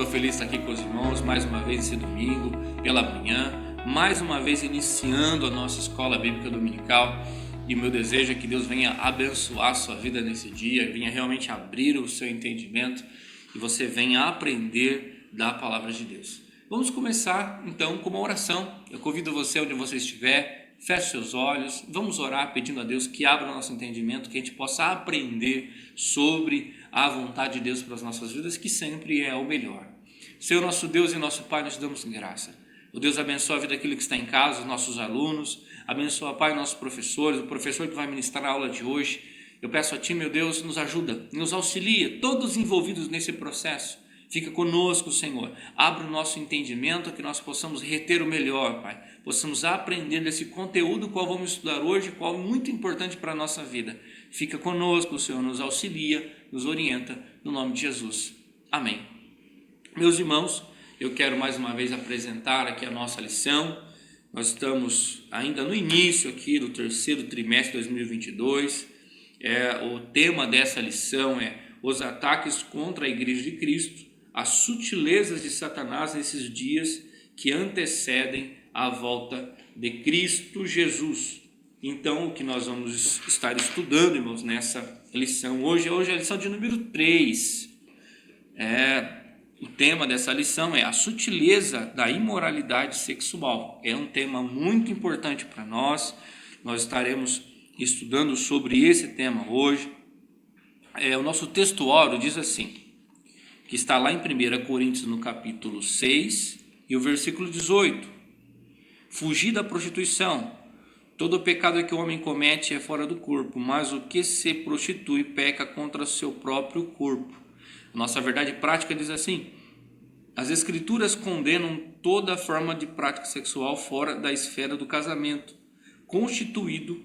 feliz de estar aqui com os irmãos mais uma vez esse domingo, pela manhã, mais uma vez iniciando a nossa escola bíblica dominical. E o meu desejo é que Deus venha abençoar a sua vida nesse dia, venha realmente abrir o seu entendimento e você venha aprender da palavra de Deus. Vamos começar então com uma oração. Eu convido você, onde você estiver, feche seus olhos, vamos orar pedindo a Deus que abra o nosso entendimento, que a gente possa aprender sobre a vontade de Deus para as nossas vidas, que sempre é o melhor. Senhor, nosso Deus e nosso Pai, nós te damos graça. O Deus abençoa a vida daquele que está em casa, os nossos alunos, abençoa, Pai, nossos professores, o professor que vai ministrar a aula de hoje. Eu peço a Ti, meu Deus, nos ajuda, nos auxilia, todos envolvidos nesse processo. Fica conosco, Senhor. Abre o nosso entendimento, que nós possamos reter o melhor, Pai. Possamos aprender desse conteúdo qual vamos estudar hoje, qual é muito importante para a nossa vida. Fica conosco, Senhor, nos auxilia, nos orienta, no nome de Jesus. Amém. Meus irmãos, eu quero mais uma vez apresentar aqui a nossa lição. Nós estamos ainda no início aqui do terceiro trimestre de 2022. O tema dessa lição é os ataques contra a Igreja de Cristo, as sutilezas de Satanás nesses dias que antecedem a volta de Cristo Jesus. Então, o que nós vamos estar estudando, irmãos, nessa lição hoje é a lição de número 3. O tema dessa lição é a sutileza da imoralidade sexual. É um tema muito importante para nós. Nós estaremos estudando sobre esse tema hoje. O nosso textuário diz assim, que está lá em 1 Coríntios no capítulo 6 e o versículo 18. Fugir da prostituição. Todo pecado que o homem comete é fora do corpo, mas o que se prostitui peca contra o seu próprio corpo. A nossa verdade prática diz assim: as Escrituras condenam toda forma de prática sexual fora da esfera do casamento, constituído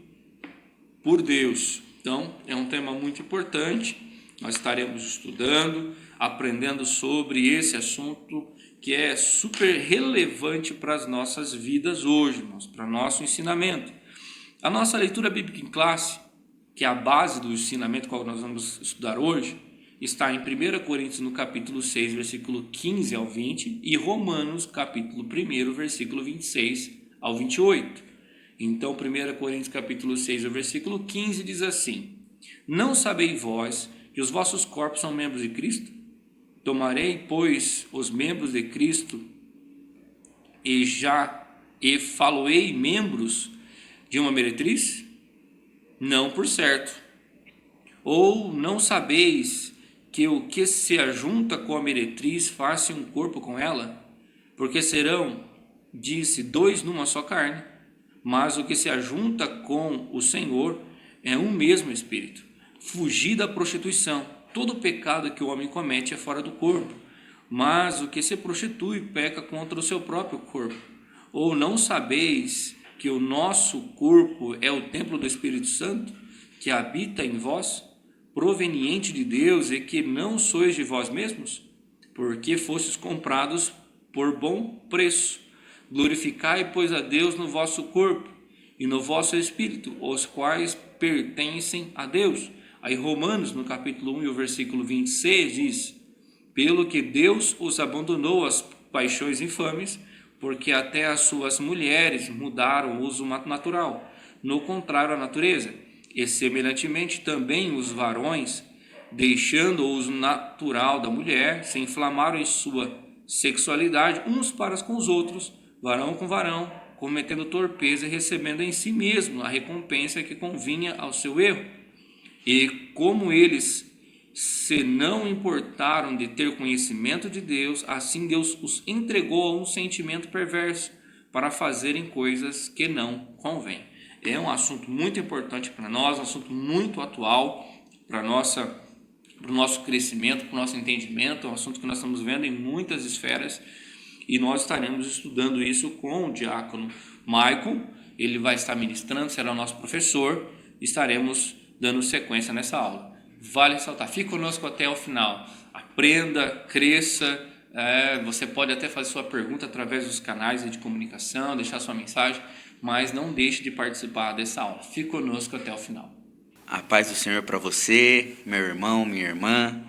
por Deus. Então, é um tema muito importante. Nós estaremos estudando, aprendendo sobre esse assunto que é super relevante para as nossas vidas hoje, irmãos, para nosso ensinamento. A nossa leitura bíblica em classe, que é a base do ensinamento que nós vamos estudar hoje, está em 1 Coríntios no capítulo 6, versículo 15 ao 20 e Romanos, capítulo 1, versículo 26 ao 28. Então, 1 Coríntios capítulo 6, versículo 15 diz assim: não sabeis vós que os vossos corpos são membros de Cristo? Tomarei, pois, os membros de Cristo e faloei membros de uma meretriz? Não por certo. Ou não sabeis que o que se ajunta com a meretriz faz-se um corpo com ela? Porque serão, disse, dois numa só carne. Mas o que se ajunta com o Senhor é um mesmo espírito. Fugir da prostituição. Todo pecado que o homem comete é fora do corpo, mas o que se prostitui peca contra o seu próprio corpo. Ou não sabeis que o nosso corpo é o templo do Espírito Santo, que habita em vós, proveniente de Deus, e que não sois de vós mesmos? Porque fostes comprados por bom preço. Glorificai, pois, a Deus no vosso corpo e no vosso espírito, os quais pertencem a Deus. Aí Romanos, no capítulo 1 e o versículo 26, diz: pelo que Deus os abandonou às paixões infames, porque até as suas mulheres mudaram o uso natural, no contrário à natureza, e semelhantemente também os varões, deixando o uso natural da mulher, se inflamaram em sua sexualidade uns para com os outros, varão com varão, cometendo torpeza e recebendo em si mesmo a recompensa que convinha ao seu erro. E como eles se não importaram de ter conhecimento de Deus, assim Deus os entregou a um sentimento perverso para fazerem coisas que não convêm. É um assunto muito importante para nós, um assunto muito atual para o nosso crescimento, para o nosso entendimento. É um assunto que nós estamos vendo em muitas esferas e nós estaremos estudando isso com o diácono Michael. Ele vai estar ministrando, será o nosso professor. Estaremos dando sequência nessa aula. Vale ressaltar, fique conosco até o final. Aprenda, cresça. Você pode até fazer sua pergunta através dos canais de comunicação, deixar sua mensagem, mas não deixe de participar dessa aula. Fique conosco até o final. A paz do Senhor para você, meu irmão, minha irmã.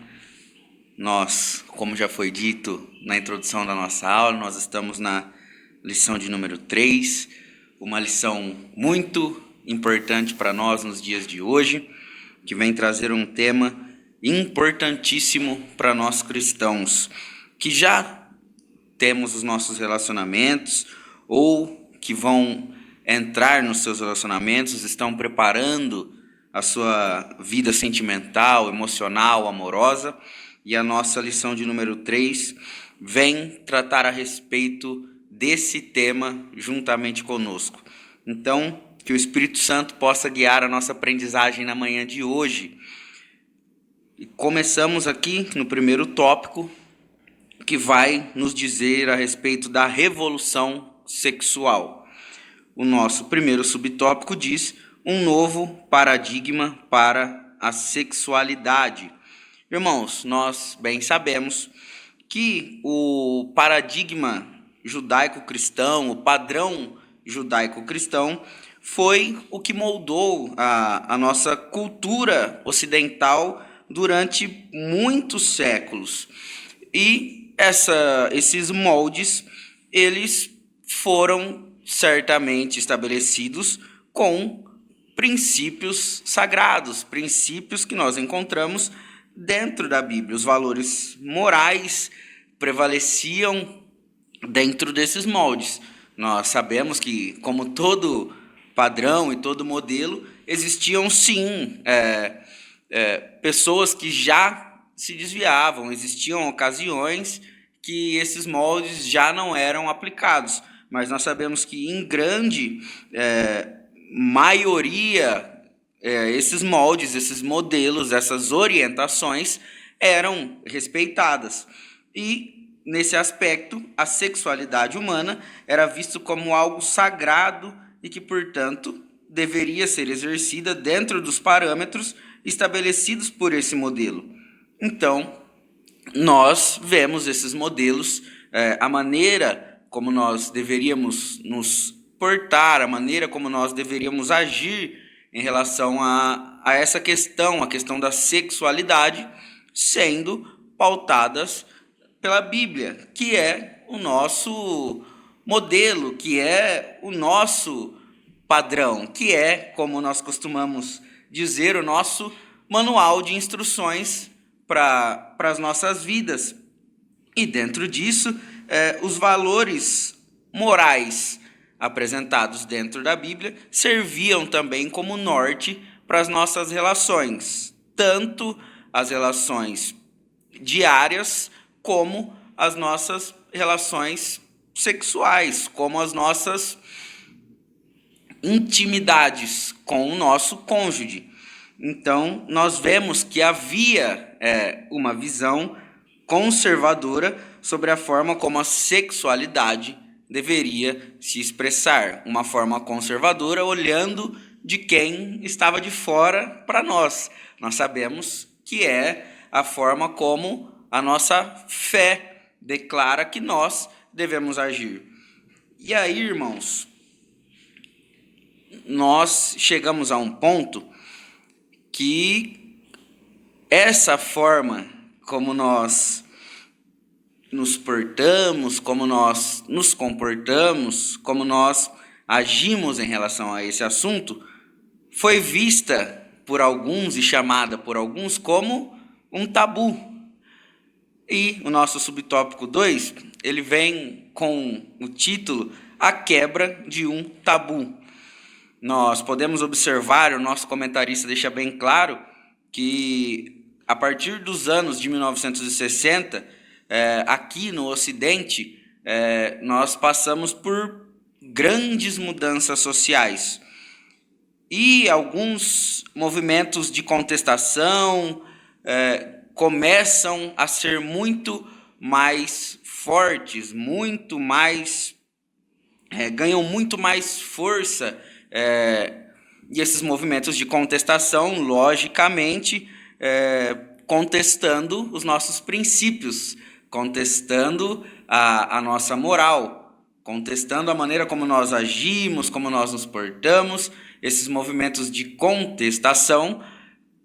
Nós, como já foi dito, na introdução da nossa aula. Nós estamos na lição de número 3, uma lição muito importante para nós nos dias de hoje, que vem trazer um tema importantíssimo para nós cristãos, que já temos os nossos relacionamentos ou que vão entrar nos seus relacionamentos, estão preparando a sua vida sentimental, emocional, amorosa, e a nossa lição de número 3 vem tratar a respeito desse tema juntamente conosco. Então, que o Espírito Santo possa guiar a nossa aprendizagem na manhã de hoje. E começamos aqui no primeiro tópico, que vai nos dizer a respeito da revolução sexual. O nosso primeiro subtópico diz: um novo paradigma para a sexualidade. Irmãos, nós bem sabemos que o paradigma judaico-cristão, o padrão judaico-cristão, foi o que moldou a nossa cultura ocidental durante muitos séculos. E esses moldes, eles foram certamente estabelecidos com princípios sagrados, princípios que nós encontramos dentro da Bíblia. Os valores morais prevaleciam dentro desses moldes. Nós sabemos que, como todo padrão e todo modelo, existiam sim pessoas que já se desviavam, existiam ocasiões que esses moldes já não eram aplicados, mas nós sabemos que em grande maioria esses moldes, esses modelos, essas orientações eram respeitadas. E nesse aspecto, a sexualidade humana era vista como algo sagrado e que, portanto, deveria ser exercida dentro dos parâmetros estabelecidos por esse modelo. Então, nós vemos esses modelos, a maneira como nós deveríamos nos portar, a maneira como nós deveríamos agir em relação a essa questão, a questão da sexualidade, sendo pautadas pela Bíblia, que é o nosso modelo, que é o nosso padrão, que é, como nós costumamos dizer, o nosso manual de instruções para as nossas vidas. E dentro disso, os valores morais apresentados dentro da Bíblia serviam também como norte para as nossas relações, tanto as relações diárias como as nossas relações sexuais, como as nossas intimidades com o nosso cônjuge. Então, nós vemos que havia uma visão conservadora sobre a forma como a sexualidade deveria se expressar, uma forma conservadora olhando de quem estava de fora para nós. Nós sabemos que é a forma como a nossa fé declara que nós devemos agir. E aí, irmãos, nós chegamos a um ponto que essa forma como nós nos portamos, como nós nos comportamos, como nós agimos em relação a esse assunto, foi vista por alguns e chamada por alguns como um tabu. E o nosso subtópico 2, ele vem com o título A Quebra de um Tabu. Nós podemos observar, o nosso comentarista deixa bem claro, que a partir dos anos de 1960, aqui no Ocidente, nós passamos por grandes mudanças sociais. E alguns movimentos de contestação começam a ser muito mais fortes, muito mais ganham muito mais força, e esses movimentos de contestação, logicamente, contestando os nossos princípios, contestando a nossa moral, contestando a maneira como nós agimos, como nós nos portamos, esses movimentos de contestação,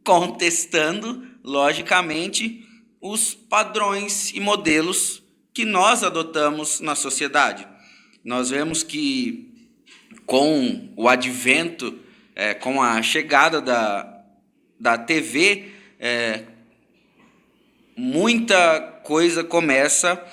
contestando, logicamente, os padrões e modelos que nós adotamos na sociedade. Nós vemos que com o advento, com a chegada da TV, muita coisa começa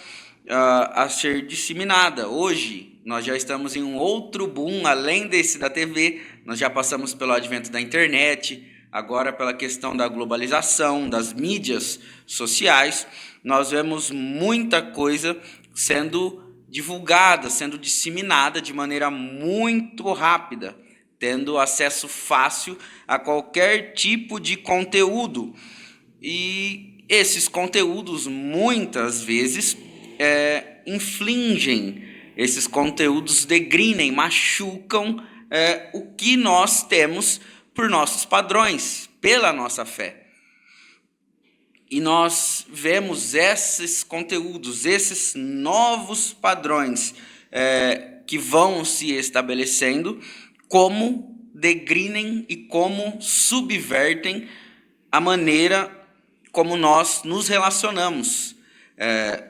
a ser disseminada. Hoje, nós já estamos em um outro boom, além desse da TV, nós já passamos pelo advento da internet, agora pela questão da globalização, das mídias sociais, nós vemos muita coisa sendo divulgada, sendo disseminada de maneira muito rápida, tendo acesso fácil a qualquer tipo de conteúdo. E esses conteúdos, muitas vezes, infligem, esses conteúdos degrinem, machucam o que nós temos por nossos padrões, pela nossa fé. E nós vemos esses conteúdos, esses novos padrões que vão se estabelecendo, como degrinem e como subvertem a maneira como nós nos relacionamos.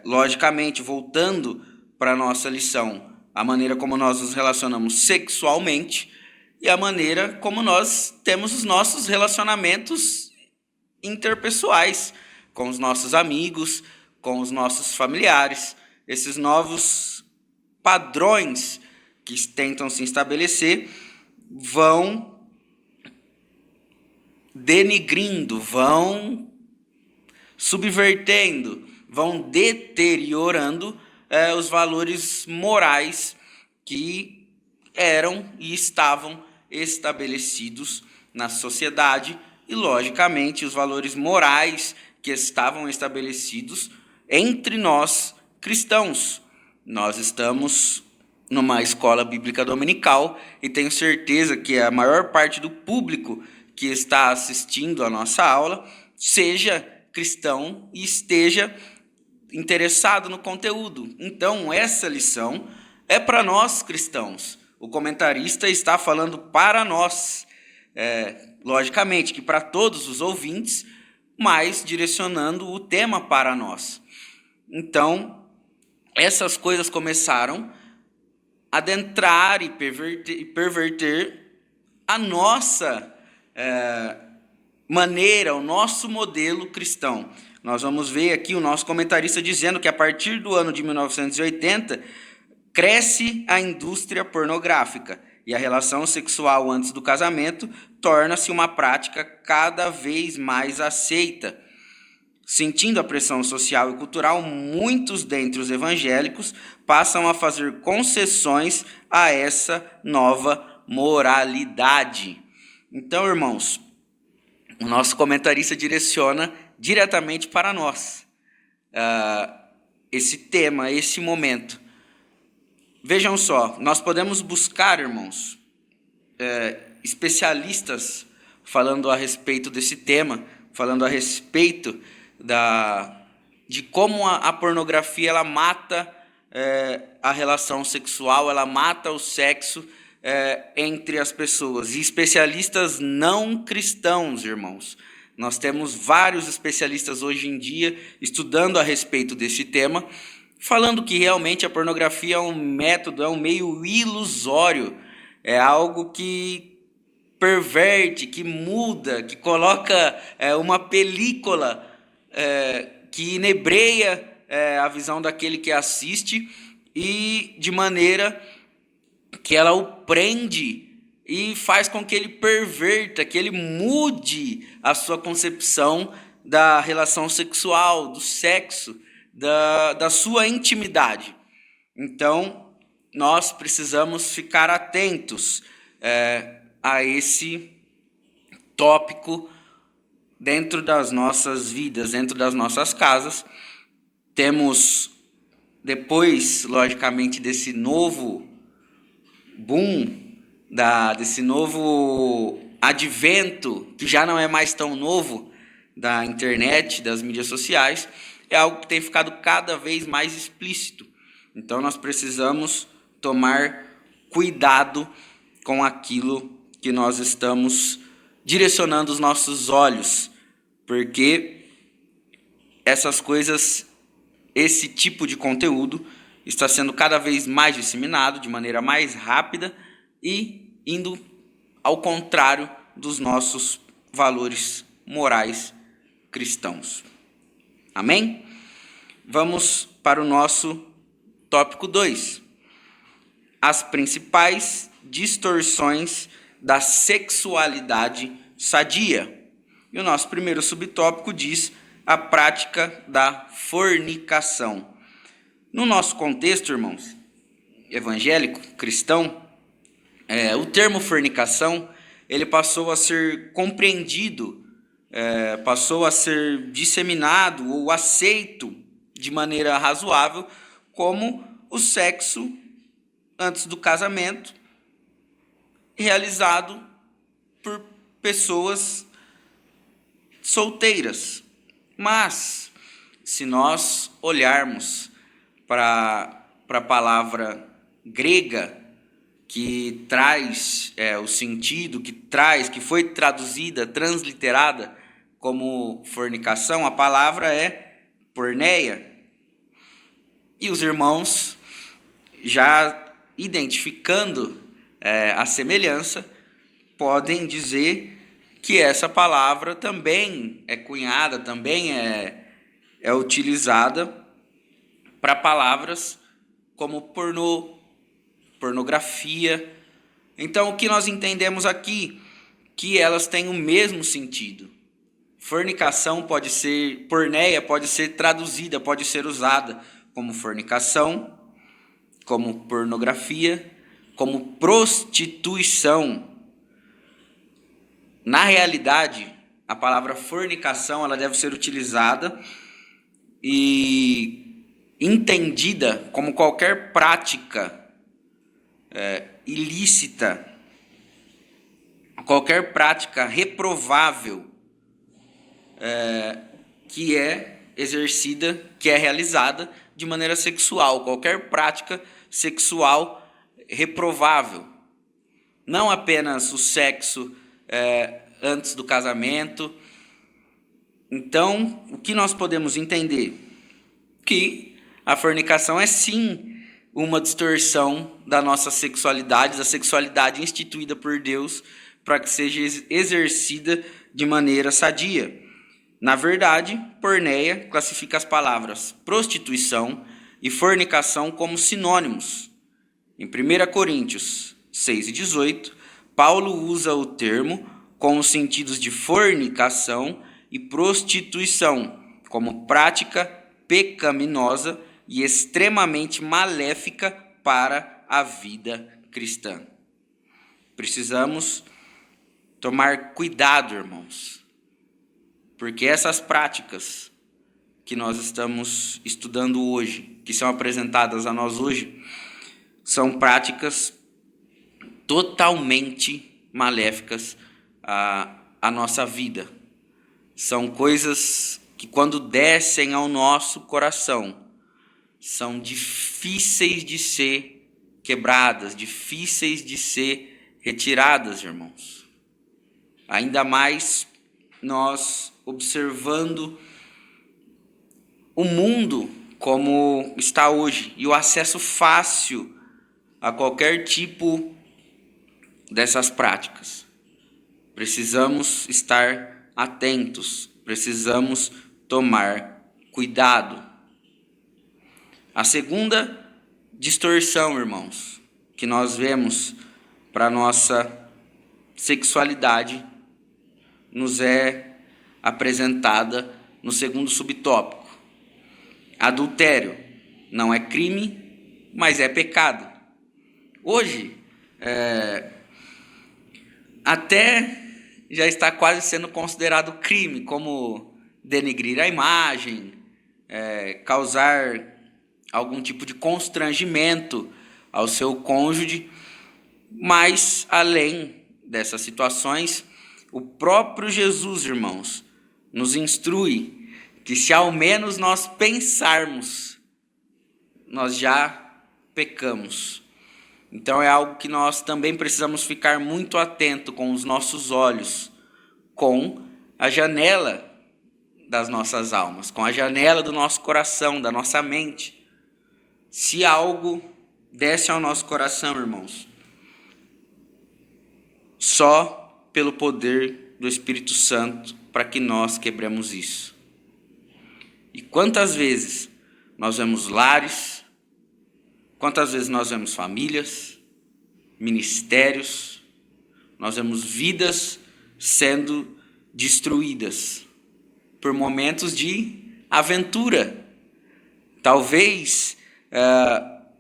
Logicamente, voltando para a nossa lição, a maneira como nós nos relacionamos sexualmente e a maneira como nós temos os nossos relacionamentos interpessoais, com os nossos amigos, com os nossos familiares. Esses novos padrões que tentam se estabelecer vão denigrindo, vão subvertendo, vão deteriorando os valores morais que eram e estavam estabelecidos na sociedade e, logicamente, os valores morais que estavam estabelecidos entre nós cristãos. Nós estamos numa escola bíblica dominical e tenho certeza que a maior parte do público que está assistindo a nossa aula seja cristão e esteja interessado no conteúdo. Então, essa lição é para nós cristãos. O comentarista está falando para nós, logicamente que para todos os ouvintes, mas direcionando o tema para nós. Então, essas coisas começaram a adentrar e perverter a nossa maneira, o nosso modelo cristão. Nós vamos ver aqui o nosso comentarista dizendo que a partir do ano de 1980, cresce a indústria pornográfica e a relação sexual antes do casamento torna-se uma prática cada vez mais aceita. Sentindo a pressão social e cultural, muitos dentre os evangélicos passam a fazer concessões a essa nova moralidade. Então, irmãos, o nosso comentarista direciona diretamente para nós esse tema, esse momento. Vejam só, nós podemos buscar, irmãos, especialistas falando a respeito desse tema, falando a respeito de como a pornografia ela mata a relação sexual, ela mata o sexo entre as pessoas. E especialistas não cristãos, irmãos. Nós temos vários especialistas hoje em dia estudando a respeito desse tema, falando que realmente a pornografia é um método, é um meio ilusório, é algo que perverte, que muda, que coloca uma película que inebreia a visão daquele que assiste e de maneira que ela o prende e faz com que ele perverta, que ele mude a sua concepção da relação sexual, do sexo, da sua intimidade. Então, nós precisamos ficar atentos a esse tópico dentro das nossas vidas, dentro das nossas casas. Temos, depois, logicamente, desse novo boom, desse novo advento, que já não é mais tão novo, da internet, das mídias sociais, é algo que tem ficado cada vez mais explícito. Então, nós precisamos tomar cuidado com aquilo que nós estamos direcionando os nossos olhos, porque essas coisas esse tipo de conteúdo está sendo cada vez mais disseminado de maneira mais rápida e indo ao contrário dos nossos valores morais cristãos. Amém? Vamos para o nosso tópico 2. As principais distorções da sexualidade sadia. E o nosso primeiro subtópico diz a prática da fornicação. No nosso contexto, irmãos, evangélico, cristão, o termo fornicação, ele passou a ser compreendido, passou a ser disseminado ou aceito de maneira razoável como o sexo antes do casamento, realizado por pessoas solteiras. Mas, se nós olharmos para a palavra grega que traz o sentido, que foi traduzida, transliterada como fornicação, a palavra é porneia. E os irmãos, já identificando a semelhança, podem dizer que essa palavra também é cunhada, também é utilizada para palavras como pornografia. Então, o que nós entendemos aqui? Que elas têm o mesmo sentido. Fornicação porneia pode ser traduzida, pode ser usada como fornicação, como pornografia, como prostituição. Na realidade, a palavra fornicação ela deve ser utilizada e entendida como qualquer prática ilícita, qualquer prática reprovável que é exercida, que é realizada de maneira sexual, qualquer prática sexual reprovável. Não apenas o sexo antes do casamento. Então, o que nós podemos entender? Que a fornicação é sim uma distorção da nossa sexualidade, da sexualidade instituída por Deus para que seja exercida de maneira sadia. Na verdade, porneia classifica as palavras prostituição e fornicação como sinônimos. Em 1 Coríntios 6:18, Paulo usa o termo com os sentidos de fornicação e prostituição como prática pecaminosa e extremamente maléfica para a vida cristã. Precisamos tomar cuidado, irmãos, porque essas práticas que nós estamos estudando hoje, que são apresentadas a nós hoje, são práticas totalmente maléficas à nossa vida. São coisas que, quando descem ao nosso coração, são difíceis de ser quebradas, difíceis de ser retiradas, irmãos. Ainda mais nós observando o mundo como está hoje e o acesso fácil a qualquer tipo dessas práticas. Precisamos estar atentos, precisamos tomar cuidado. A segunda distorção, irmãos, que nós vemos para a nossa sexualidade nos é apresentada no segundo subtópico. Adultério não é crime, mas é pecado. Hoje, até já está quase sendo considerado crime, como denegrir a imagem, causar algum tipo de constrangimento ao seu cônjuge. Mas, além dessas situações, o próprio Jesus, irmãos, nos instrui que se ao menos nós pensarmos, nós já pecamos. Então é algo que nós também precisamos ficar muito atento com os nossos olhos, com a janela das nossas almas, com a janela do nosso coração, da nossa mente. Se algo desce ao nosso coração, irmãos, só pelo poder do Espírito Santo para que nós quebremos isso. E quantas vezes nós vemos lares, quantas vezes nós vemos famílias, ministérios, nós vemos vidas sendo destruídas por momentos de aventura. Talvez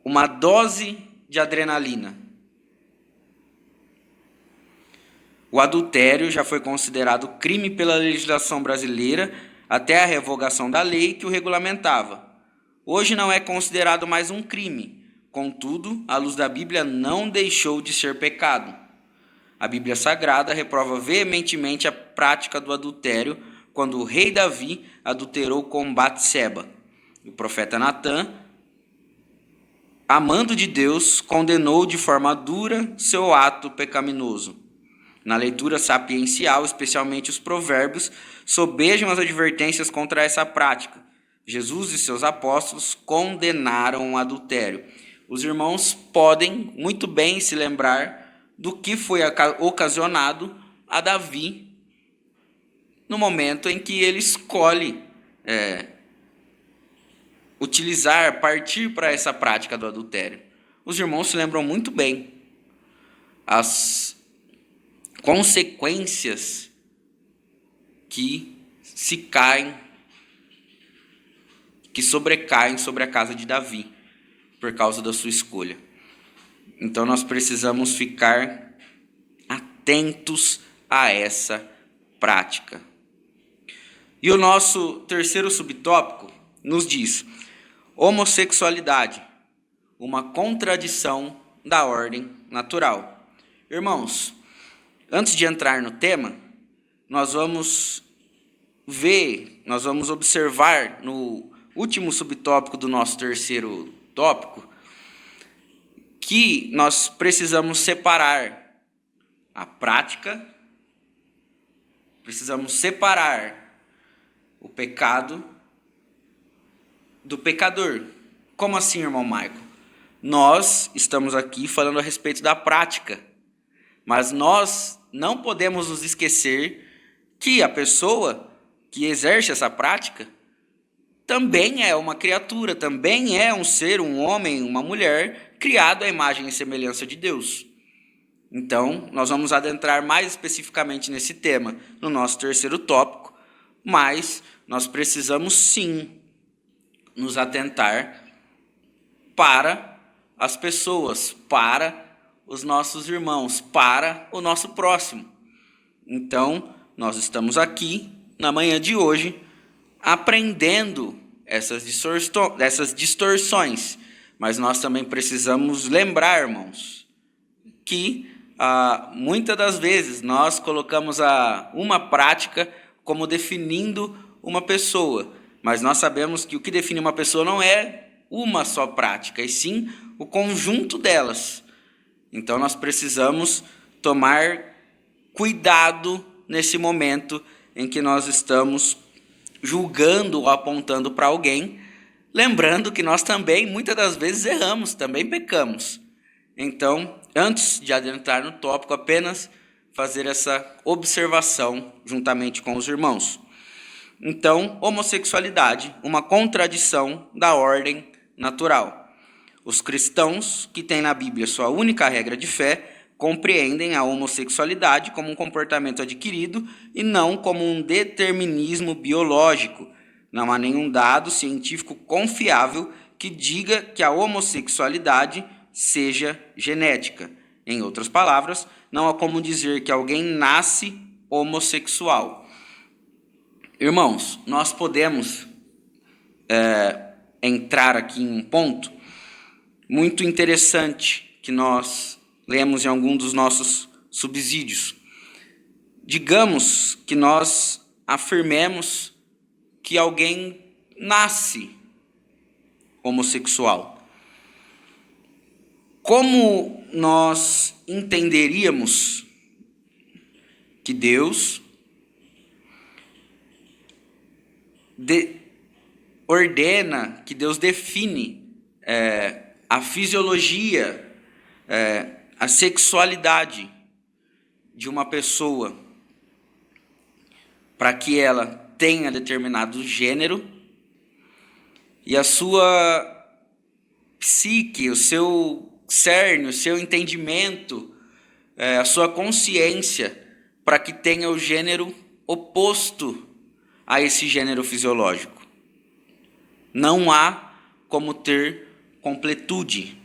uma dose de adrenalina. O adultério já foi considerado crime pela legislação brasileira até a revogação da lei que o regulamentava. Hoje não é considerado mais um crime. Contudo, à luz da Bíblia, não deixou de ser pecado. A Bíblia Sagrada reprova veementemente a prática do adultério quando o rei Davi adulterou com Batseba. O profeta Natã, amando de Deus, condenou de forma dura seu ato pecaminoso. Na leitura sapiencial, especialmente os provérbios, sobejam as advertências contra essa prática. Jesus e seus apóstolos condenaram o adultério. Os irmãos podem muito bem se lembrar do que foi ocasionado a Davi no momento em que ele escolhe partir para essa prática do adultério. Os irmãos se lembram muito bem as consequências que sobrecaem sobre a casa de Davi por causa da sua escolha. Então nós precisamos ficar atentos a essa prática. E o nosso terceiro subtópico nos diz: homossexualidade, uma contradição da ordem natural. Irmãos, antes de entrar no tema, nós vamos observar no último subtópico do nosso terceiro tópico que nós precisamos separar a prática, precisamos separar o pecado do pecador. Como assim, irmão Maico? Nós estamos aqui falando a respeito da prática, mas nós não podemos nos esquecer que a pessoa que exerce essa prática também é uma criatura, também é um ser, um homem, uma mulher, criado à imagem e semelhança de Deus. Então, nós vamos adentrar mais especificamente nesse tema no nosso terceiro tópico, mas nós precisamos sim nos atentar para as pessoas, para os nossos irmãos, para o nosso próximo. Então, nós estamos aqui na manhã de hoje aprendendo essas distorções, mas nós também precisamos lembrar, irmãos, que muitas das vezes nós colocamos uma prática como definindo uma pessoa, mas nós sabemos que o que define uma pessoa não é uma só prática, e sim o conjunto delas. Então nós precisamos tomar cuidado nesse momento em que nós estamos julgando ou apontando para alguém, lembrando que nós também, muitas das vezes, erramos, também pecamos. Então, antes de adentrar no tópico, apenas fazer essa observação juntamente com os irmãos. Então, homossexualidade, uma contradição da ordem natural. Os cristãos, que têm na Bíblia sua única regra de fé, compreendem a homossexualidade como um comportamento adquirido e não como um determinismo biológico. Não há nenhum dado científico confiável que diga que a homossexualidade seja genética. Em outras palavras, não há como dizer que alguém nasce homossexual. Irmãos, nós podemos entrar aqui em um ponto muito interessante que nós lemos em algum dos nossos subsídios. Digamos que nós afirmemos que alguém nasce homossexual. Como nós entenderíamos que Deus ordena, que Deus define a fisiologia, a sexualidade de uma pessoa, para que ela tenha determinado gênero, e a sua psique, o seu cerne, o seu entendimento, a sua consciência, para que tenha o gênero oposto a esse gênero fisiológico. Não há como ter completude.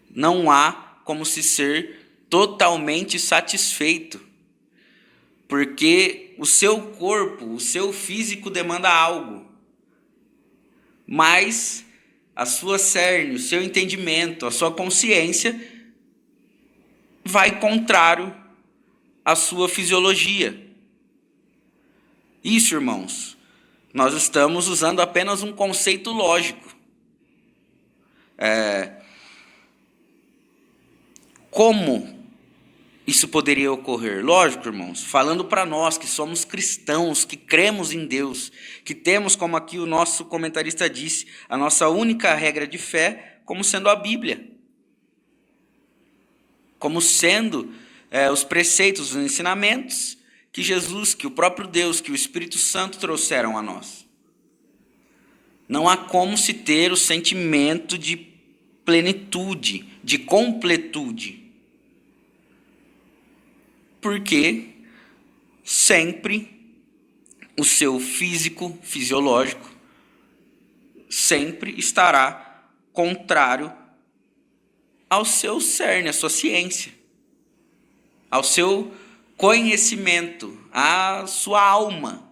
Não há como se ser totalmente satisfeito. Porque o seu corpo, o seu físico demanda algo. Mas a sua cerne, o seu entendimento, a sua consciência vai contrário à sua fisiologia. Isso, irmãos, nós estamos usando apenas um conceito lógico. Como isso poderia ocorrer? Lógico, irmãos, falando para nós que somos cristãos, que cremos em Deus, que temos, como aqui o nosso comentarista disse, a nossa única regra de fé como sendo a Bíblia. Como sendo os preceitos, os ensinamentos que Jesus, que o próprio Deus, que o Espírito Santo trouxeram a nós. Não há como se ter o sentimento de plenitude, de completude. Porque sempre o seu físico, fisiológico, sempre estará contrário ao seu cerne, à sua ciência, ao seu conhecimento, à sua alma.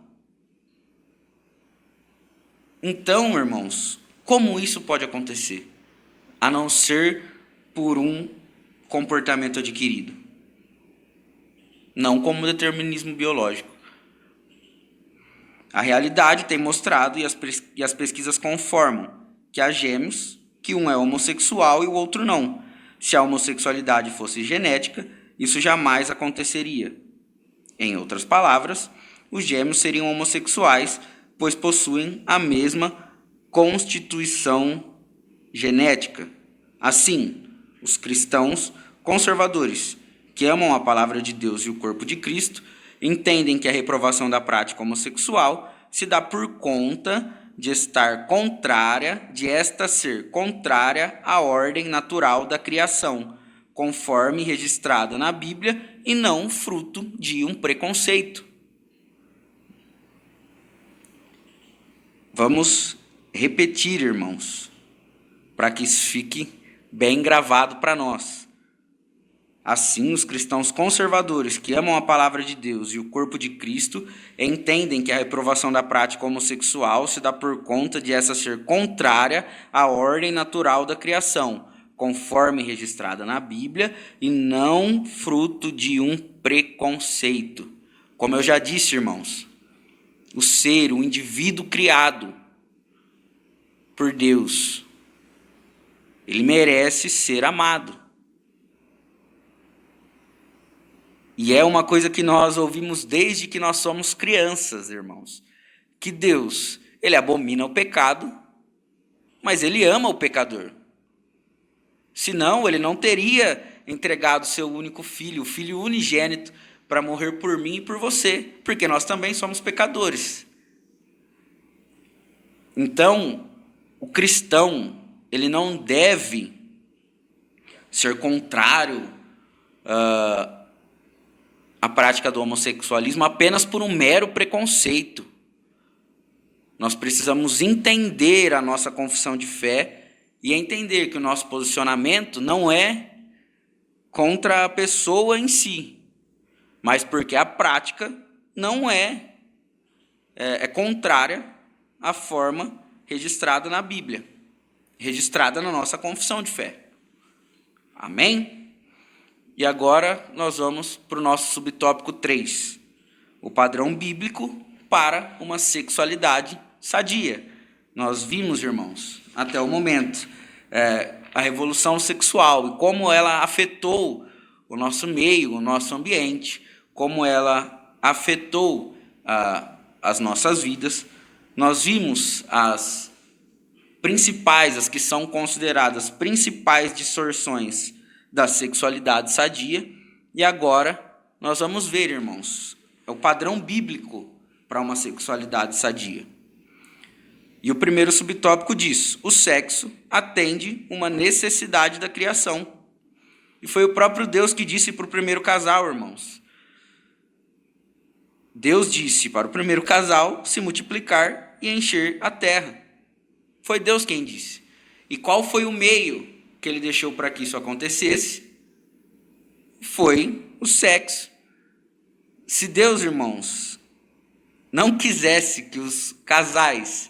Então, irmãos, como isso pode acontecer? A não ser por um comportamento adquirido. Não como determinismo biológico. A realidade tem mostrado, e as pesquisas conformam, que há gêmeos, que um é homossexual e o outro não. Se a homossexualidade fosse genética, isso jamais aconteceria. Em outras palavras, os gêmeos seriam homossexuais, pois possuem a mesma constituição genética. Assim, os cristãos conservadores, que amam a palavra de Deus e o corpo de Cristo, entendem que a reprovação da prática homossexual se dá por conta de esta ser contrária à ordem natural da criação, conforme registrada na Bíblia, e não fruto de um preconceito. Vamos repetir, irmãos, para que isso fique bem gravado para nós. Assim, os cristãos conservadores que amam a palavra de Deus e o corpo de Cristo entendem que a reprovação da prática homossexual se dá por conta de essa ser contrária à ordem natural da criação, conforme registrada na Bíblia, e não fruto de um preconceito. Como eu já disse, irmãos, o ser, o indivíduo criado por Deus, ele merece ser amado. E é uma coisa que nós ouvimos desde que nós somos crianças, irmãos. Que Deus, ele abomina o pecado, mas ele ama o pecador. Senão, ele não teria entregado seu único filho, o filho unigênito, para morrer por mim e por você, porque nós também somos pecadores. Então, o cristão, ele não deve ser contrário a prática do homossexualismo apenas por um mero preconceito. Nós precisamos entender a nossa confissão de fé e entender que o nosso posicionamento não é contra a pessoa em si, mas porque a prática não é contrária à forma registrada na Bíblia, registrada na nossa confissão de fé. Amém? E agora nós vamos para o nosso subtópico 3, o padrão bíblico para uma sexualidade sadia. Nós vimos, irmãos, até o momento, a revolução sexual e como ela afetou o nosso meio, o nosso ambiente, como ela afetou as nossas vidas, nós vimos as que são consideradas principais distorções da sexualidade sadia, e agora nós vamos ver, irmãos, é o padrão bíblico para uma sexualidade sadia. E o primeiro subtópico diz: o sexo atende uma necessidade da criação. E foi o próprio Deus que disse para o primeiro casal, irmãos. Deus disse para o primeiro casal se multiplicar e encher a terra. Foi Deus quem disse. E qual foi o meio que ele deixou para que isso acontecesse? Foi o sexo. Se Deus, irmãos, não quisesse que os casais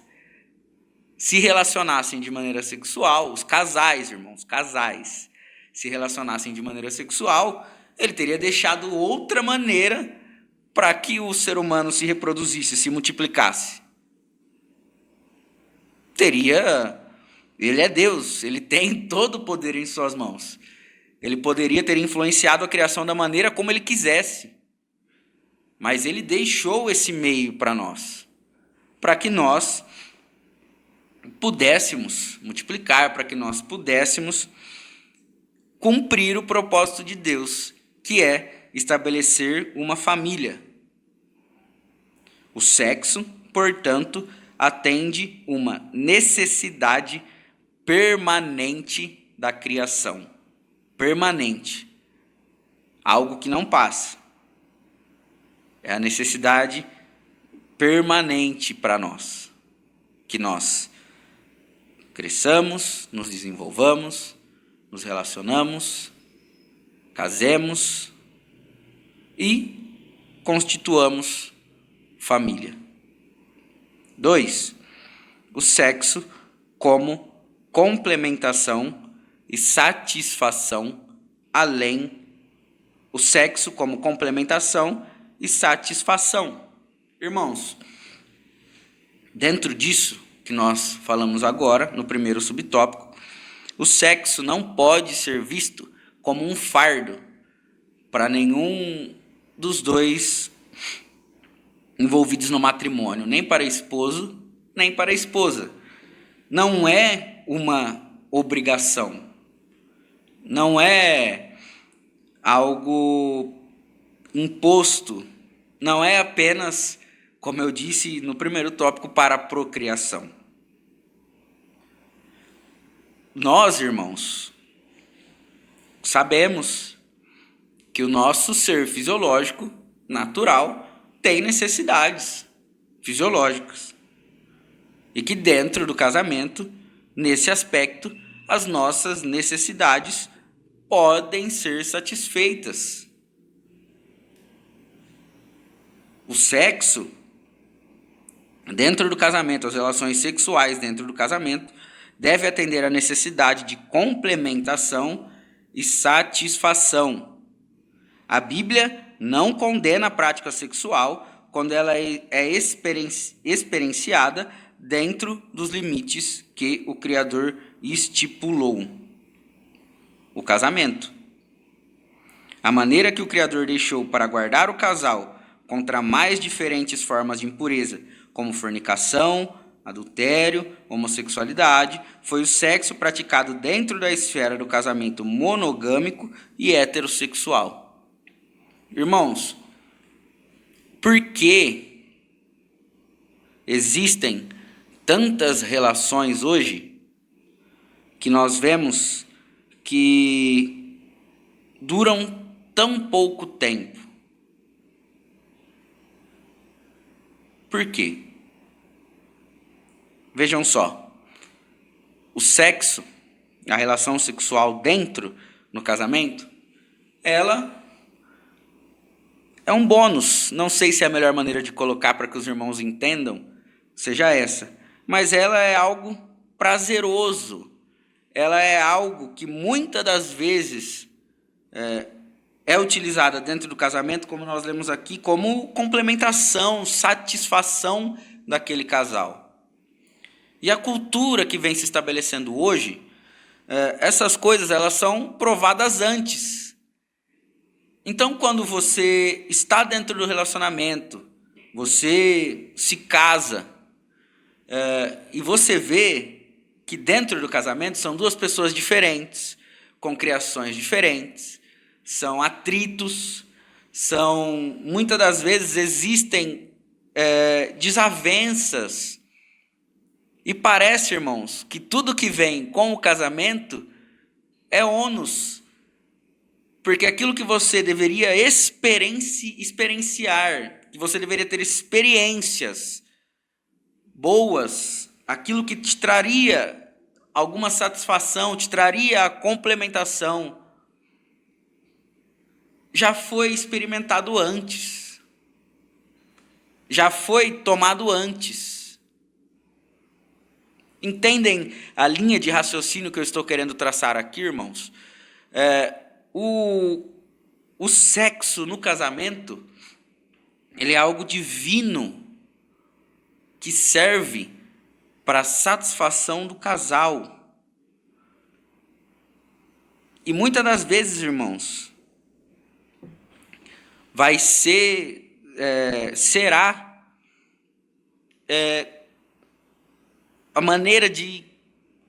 se relacionassem de maneira sexual, os casais, irmãos, casais, se relacionassem de maneira sexual, ele teria deixado outra maneira para que o ser humano se reproduzisse, se multiplicasse. Ele é Deus, ele tem todo o poder em suas mãos. Ele poderia ter influenciado a criação da maneira como ele quisesse. Mas ele deixou esse meio para nós, para que nós pudéssemos multiplicar, para que nós pudéssemos cumprir o propósito de Deus, que é estabelecer uma família. O sexo, portanto, atende uma necessidade permanente da criação. Permanente. Algo que não passa. É a necessidade permanente para nós. Que nós cresçamos, nos desenvolvamos, nos relacionamos, casemos e constituamos família. 2. O sexo como complementação e satisfação o sexo como complementação e satisfação. Irmãos, dentro disso que nós falamos agora, no primeiro subtópico, o sexo não pode ser visto como um fardo para nenhum dos dois envolvidos no matrimônio, nem para esposo, nem para a esposa. Não é uma obrigação. Não é algo imposto. Não é apenas, como eu disse no primeiro tópico, para a procriação. Nós, irmãos, sabemos que o nosso ser fisiológico, natural, tem necessidades fisiológicas. E que dentro do casamento, nesse aspecto, as nossas necessidades podem ser satisfeitas. O sexo, dentro do casamento, as relações sexuais dentro do casamento, deve atender à necessidade de complementação e satisfação. A Bíblia não condena a prática sexual quando ela é experienciada dentro dos limites que o Criador estipulou. O casamento. A maneira que o Criador deixou para guardar o casal contra mais diferentes formas de impureza, como fornicação, adultério, homossexualidade, foi o sexo praticado dentro da esfera do casamento monogâmico e heterossexual. Irmãos, por que existem tantas relações hoje que nós vemos que duram tão pouco tempo? Por quê? Vejam só, o sexo, a relação sexual dentro no casamento, ela é um bônus. Não sei se é a melhor maneira de colocar para que os irmãos entendam seja essa, mas ela é algo prazeroso. Ela é algo que muitas das vezes é utilizada dentro do casamento, como nós lemos aqui, como complementação, satisfação daquele casal. E a cultura que vem se estabelecendo hoje, essas coisas elas são provadas antes. Então, quando você está dentro do relacionamento, você se casa, E você vê que dentro do casamento são duas pessoas diferentes, com criações diferentes, são atritos, muitas das vezes existem desavenças. E parece, irmãos, que tudo que vem com o casamento é ônus. Porque aquilo que você deveria experienciar, que você deveria ter experiências boas, aquilo que te traria alguma satisfação, te traria a complementação, já foi experimentado antes, já foi tomado antes. Entendem a linha de raciocínio que eu estou querendo traçar aqui, irmãos? O sexo no casamento, ele é algo divino que serve para a satisfação do casal. E muitas das vezes, irmãos, será a maneira de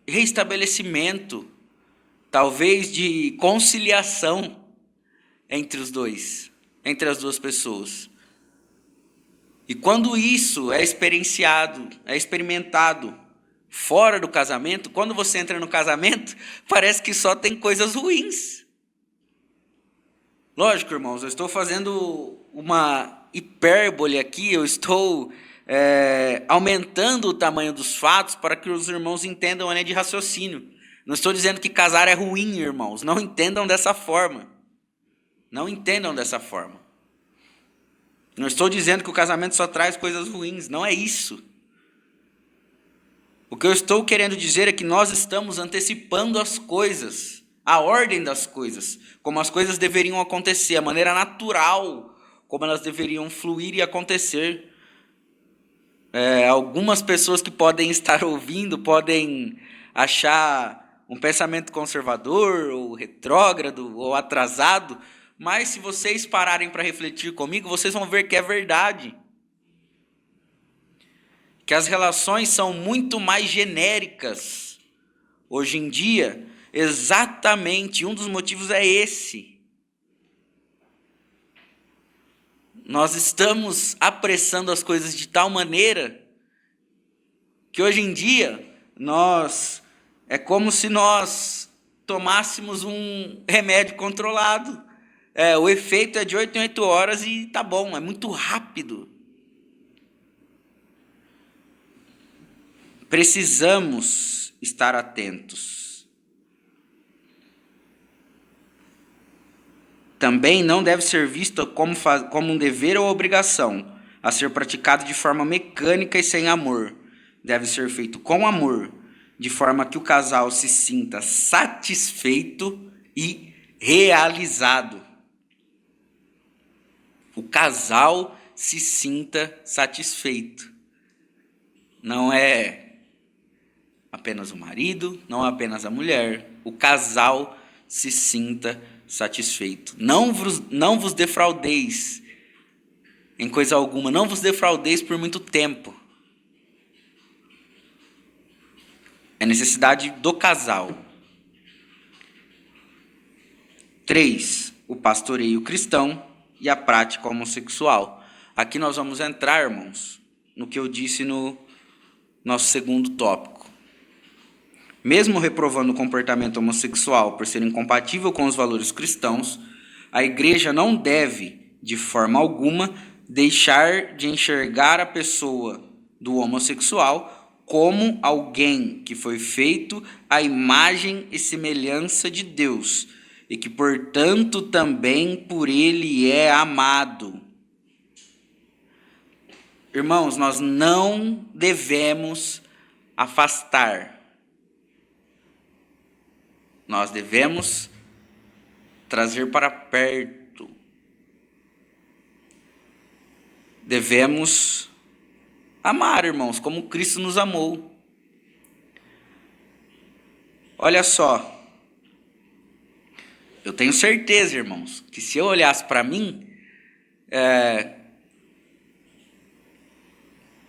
restabelecimento, talvez de conciliação entre os dois, entre as duas pessoas. E quando isso é experimentado fora do casamento, quando você entra no casamento, parece que só tem coisas ruins. Lógico, irmãos, eu estou fazendo uma hipérbole aqui, eu estou aumentando o tamanho dos fatos para que os irmãos entendam a linha de raciocínio. Não estou dizendo que casar é ruim, irmãos, não entendam dessa forma. Não entendam dessa forma. Não estou dizendo que o casamento só traz coisas ruins, não é isso. O que eu estou querendo dizer é que nós estamos antecipando as coisas, a ordem das coisas, como as coisas deveriam acontecer, a maneira natural como elas deveriam fluir e acontecer. Algumas pessoas que podem estar ouvindo podem achar um pensamento conservador, ou retrógrado, ou atrasado, mas se vocês pararem para refletir comigo, vocês vão ver que é verdade. Que as relações são muito mais genéricas hoje em dia. Exatamente, um dos motivos é esse. Nós estamos apressando as coisas de tal maneira que hoje em dia é como se nós tomássemos um remédio controlado. O efeito é de 8 em 8 horas e tá bom, é muito rápido. Precisamos estar atentos. Também não deve ser visto como um dever ou obrigação a ser praticado de forma mecânica e sem amor. Deve ser feito com amor, de forma que o casal se sinta satisfeito e realizado. O casal se sinta satisfeito. Não é apenas o marido, não é apenas a mulher. O casal se sinta satisfeito. Não vos defraudeis em coisa alguma. Não vos defraudeis por muito tempo. É necessidade do casal. 3. O pastoreio cristão e a prática homossexual. Aqui nós vamos entrar, irmãos, no que eu disse no nosso segundo tópico. Mesmo reprovando o comportamento homossexual por ser incompatível com os valores cristãos, a igreja não deve, de forma alguma, deixar de enxergar a pessoa do homossexual como alguém que foi feito à imagem e semelhança de Deus e que, portanto, também por ele é amado. Irmãos, nós não devemos afastar. Nós devemos trazer para perto. Devemos amar, irmãos, como Cristo nos amou. Olha só. Eu tenho certeza, irmãos, que se eu olhasse para mim,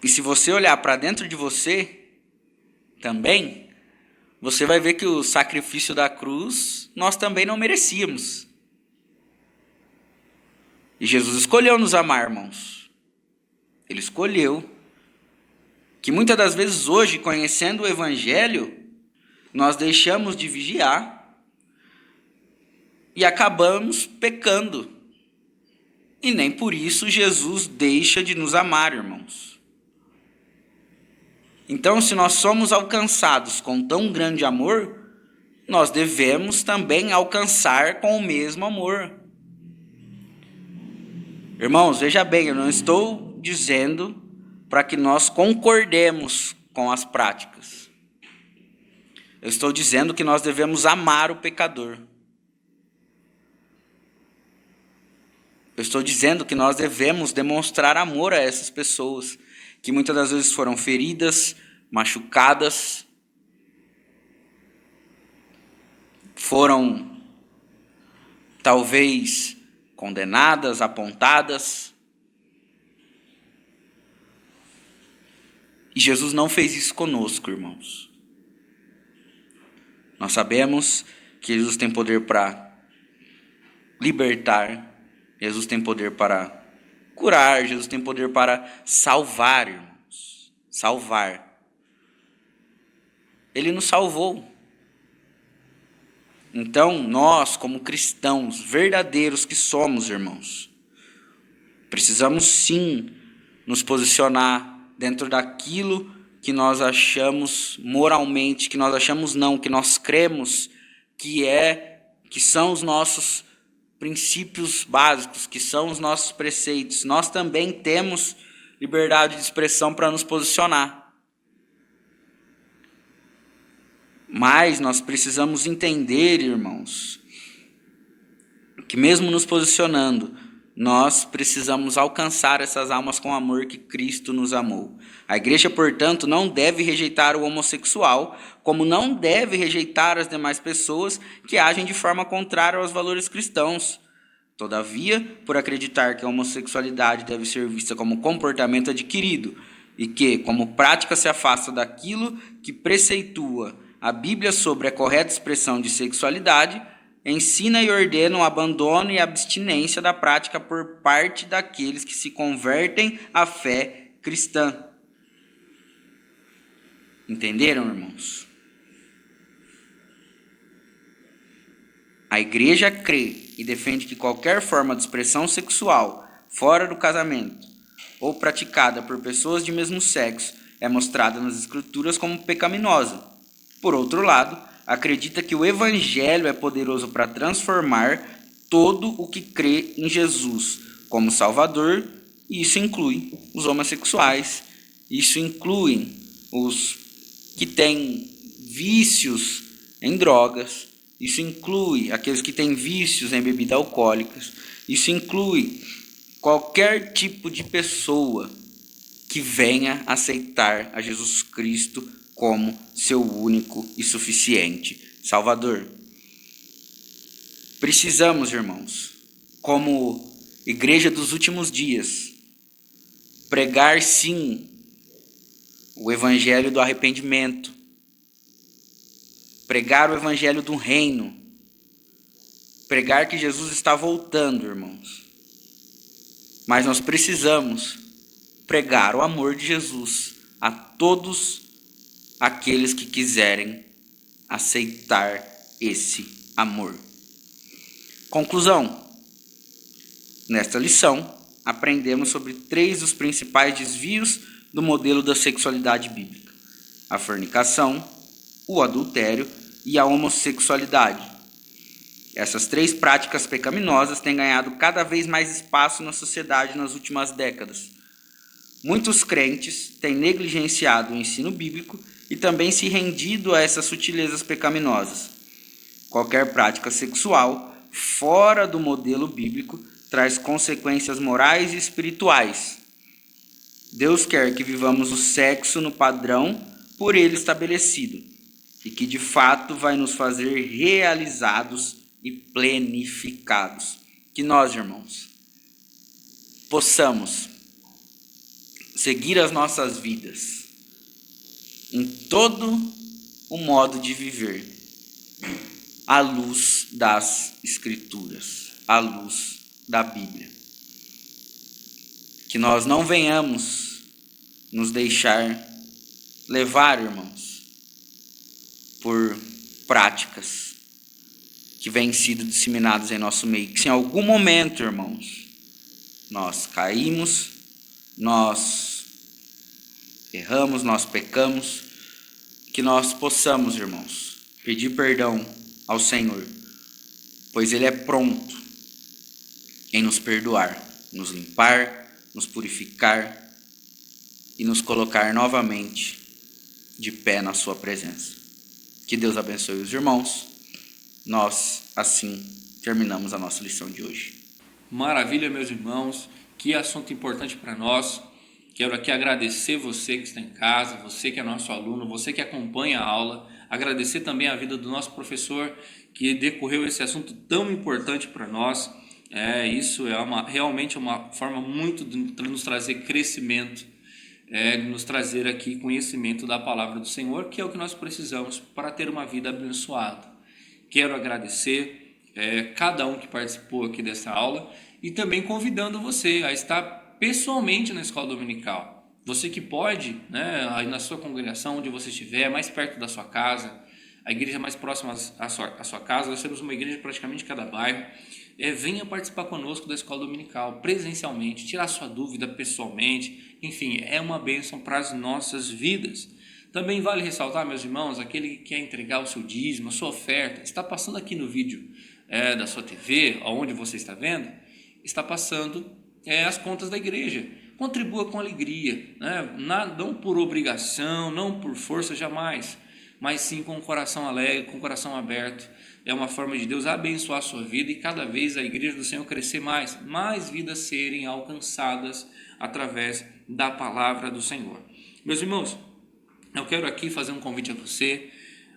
E se você olhar para dentro de você também, você vai ver que o sacrifício da cruz nós também não merecíamos. E Jesus escolheu nos amar, irmãos. Ele escolheu. Que muitas das vezes hoje, conhecendo o Evangelho, nós deixamos de vigiar e acabamos pecando. E nem por isso Jesus deixa de nos amar, irmãos. Então, se nós somos alcançados com tão grande amor, nós devemos também alcançar com o mesmo amor. Irmãos, veja bem, eu não estou dizendo para que nós concordemos com as práticas. Eu estou dizendo que nós devemos amar o pecador. Eu estou dizendo que nós devemos demonstrar amor a essas pessoas que muitas das vezes foram feridas, machucadas, foram talvez condenadas, apontadas. E Jesus não fez isso conosco, irmãos. Nós sabemos que Jesus tem poder para libertar, Jesus tem poder para curar, Jesus tem poder para salvar, irmãos. Salvar. Ele nos salvou. Então, nós, como cristãos verdadeiros que somos, irmãos, precisamos sim nos posicionar dentro daquilo que nós achamos moralmente, que nós achamos não, que nós cremos que são os nossos princípios básicos, que são os nossos preceitos. Nós também temos liberdade de expressão para nos posicionar. Mas nós precisamos entender, irmãos, que mesmo nos posicionando, nós precisamos alcançar essas almas com o amor que Cristo nos amou. A igreja, portanto, não deve rejeitar o homossexual, como não deve rejeitar as demais pessoas que agem de forma contrária aos valores cristãos. Todavia, por acreditar que a homossexualidade deve ser vista como comportamento adquirido e que, como prática, se afasta daquilo que preceitua a Bíblia sobre a correta expressão de sexualidade, ensina e ordena o abandono e a abstinência da prática por parte daqueles que se convertem à fé cristã. Entenderam, irmãos? A igreja crê e defende que qualquer forma de expressão sexual fora do casamento ou praticada por pessoas de mesmo sexo é mostrada nas Escrituras como pecaminosa. Por outro lado, acredita que o Evangelho é poderoso para transformar todo o que crê em Jesus como Salvador, e isso inclui os homossexuais, isso inclui os que têm vícios em drogas, isso inclui aqueles que têm vícios em bebidas alcoólicas, isso inclui qualquer tipo de pessoa que venha aceitar a Jesus Cristo como seu único e suficiente Salvador. Precisamos, irmãos, como igreja dos últimos dias, pregar sim o evangelho do arrependimento, pregar o evangelho do reino, pregar que Jesus está voltando, irmãos. Mas nós precisamos pregar o amor de Jesus a todos aqueles que quiserem aceitar esse amor. Conclusão. Nesta lição, aprendemos sobre 3 dos principais desvios do modelo da sexualidade bíblica: a fornicação, o adultério e a homossexualidade. Essas 3 práticas pecaminosas têm ganhado cada vez mais espaço na sociedade nas últimas décadas. Muitos crentes têm negligenciado o ensino bíblico e também se rendido a essas sutilezas pecaminosas. Qualquer prática sexual fora do modelo bíblico traz consequências morais e espirituais. Deus quer que vivamos o sexo no padrão por ele estabelecido e que de fato vai nos fazer realizados e plenificados. Que nós, irmãos, possamos seguir as nossas vidas em todo o modo de viver à luz das Escrituras, à luz da Bíblia. Que nós não venhamos nos deixar levar, irmãos, por práticas que vêm sido disseminadas em nosso meio. Que se em algum momento, irmãos, nós caímos, nós erramos, nós pecamos, que nós possamos, irmãos, pedir perdão ao Senhor, pois Ele é pronto em nos perdoar, nos limpar, nos purificar e nos colocar novamente de pé na sua presença. Que Deus abençoe os irmãos. Nós, assim, terminamos a nossa lição de hoje. Maravilha, meus irmãos. Que assunto importante para nós. Quero aqui agradecer você que está em casa, você que é nosso aluno, você que acompanha a aula. Agradecer também a vida do nosso professor que decorreu esse assunto tão importante para nós. Isso é realmente uma forma muito de nos trazer crescimento, de nos trazer aqui conhecimento da palavra do Senhor, que é o que nós precisamos para ter uma vida abençoada. Quero agradecer cada um que participou aqui dessa aula e também convidando você a estar pessoalmente na escola dominical. Você que pode, aí na sua congregação, onde você estiver, mais perto da sua casa, a igreja mais próxima à sua casa, nós temos uma igreja praticamente em cada bairro. Venha participar conosco da escola dominical, presencialmente, tirar sua dúvida pessoalmente. Enfim, é uma bênção para as nossas vidas. Também vale ressaltar, meus irmãos, aquele que quer entregar o seu dízimo, a sua oferta, está passando aqui no vídeo da sua TV, onde você está vendo, está passando as contas da igreja. Contribua com alegria, não por obrigação, não por força, jamais, mas sim com o coração alegre, com o coração aberto. É uma forma de Deus abençoar a sua vida e cada vez a igreja do Senhor crescer mais vidas serem alcançadas através da palavra do Senhor. Meus irmãos, eu quero aqui fazer um convite a você.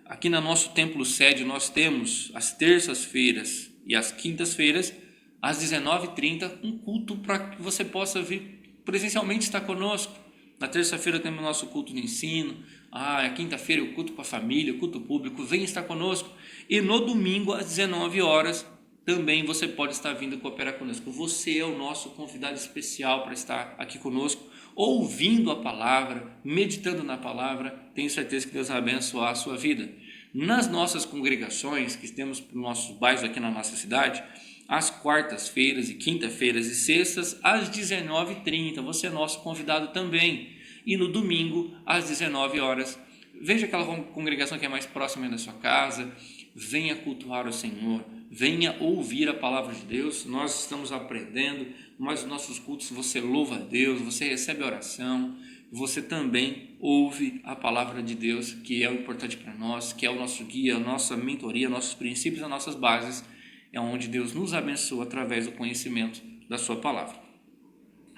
Aqui no nosso templo sede nós temos as terças-feiras e as quintas-feiras, às 19h30, um culto para que você possa vir presencialmente estar conosco. Na terça-feira temos o nosso culto de ensino, a quinta-feira o culto para a família, o culto público. Venha estar conosco. E no domingo, às 19h, também você pode estar vindo cooperar conosco. Você é o nosso convidado especial para estar aqui conosco, ouvindo a palavra, meditando na palavra. Tenho certeza que Deus vai abençoar a sua vida. Nas nossas congregações, que temos nos nossos bairros aqui na nossa cidade, às quartas-feiras e quinta-feiras e sextas, às 19h30. Você é nosso convidado também. E no domingo, às 19h. Veja aquela congregação que é mais próxima da sua casa. Venha cultuar o Senhor. Venha ouvir a palavra de Deus. Nós estamos aprendendo, mas nos nossos cultos você louva a Deus, você recebe oração, você também ouve a palavra de Deus, que é o importante para nós, que é o nosso guia, a nossa mentoria, nossos princípios, as nossas bases. É onde Deus nos abençoa através do conhecimento da sua palavra.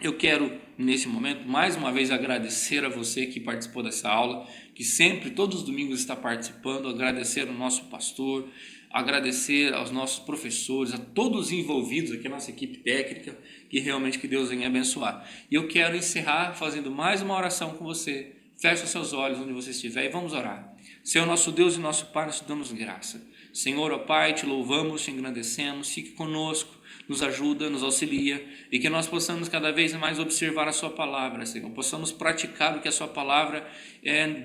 Eu quero, nesse momento, mais uma vez agradecer a você que participou dessa aula, que sempre, todos os domingos está participando, agradecer ao nosso pastor, agradecer aos nossos professores, a todos os envolvidos aqui, a nossa equipe técnica, que realmente que Deus venha abençoar. E eu quero encerrar fazendo mais uma oração com você. Feche os seus olhos onde você estiver e vamos orar. Senhor, nosso Deus e nosso Pai, nós te damos graça. Senhor, ó Pai, te louvamos, te engrandecemos, fique conosco, nos ajuda, nos auxilia e que nós possamos cada vez mais observar a sua palavra, Senhor, possamos praticar o que a sua palavra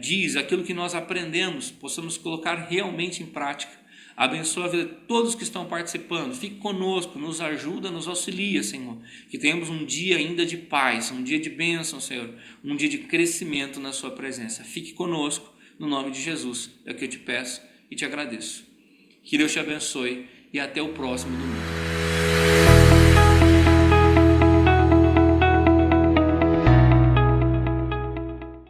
diz, aquilo que nós aprendemos, possamos colocar realmente em prática. Abençoa a vida de todos que estão participando, fique conosco, nos ajuda, nos auxilia, Senhor, que tenhamos um dia ainda de paz, um dia de bênção, Senhor, um dia de crescimento na sua presença. Fique conosco, no nome de Jesus, é o que eu te peço e te agradeço. Que Deus te abençoe e até o próximo domingo.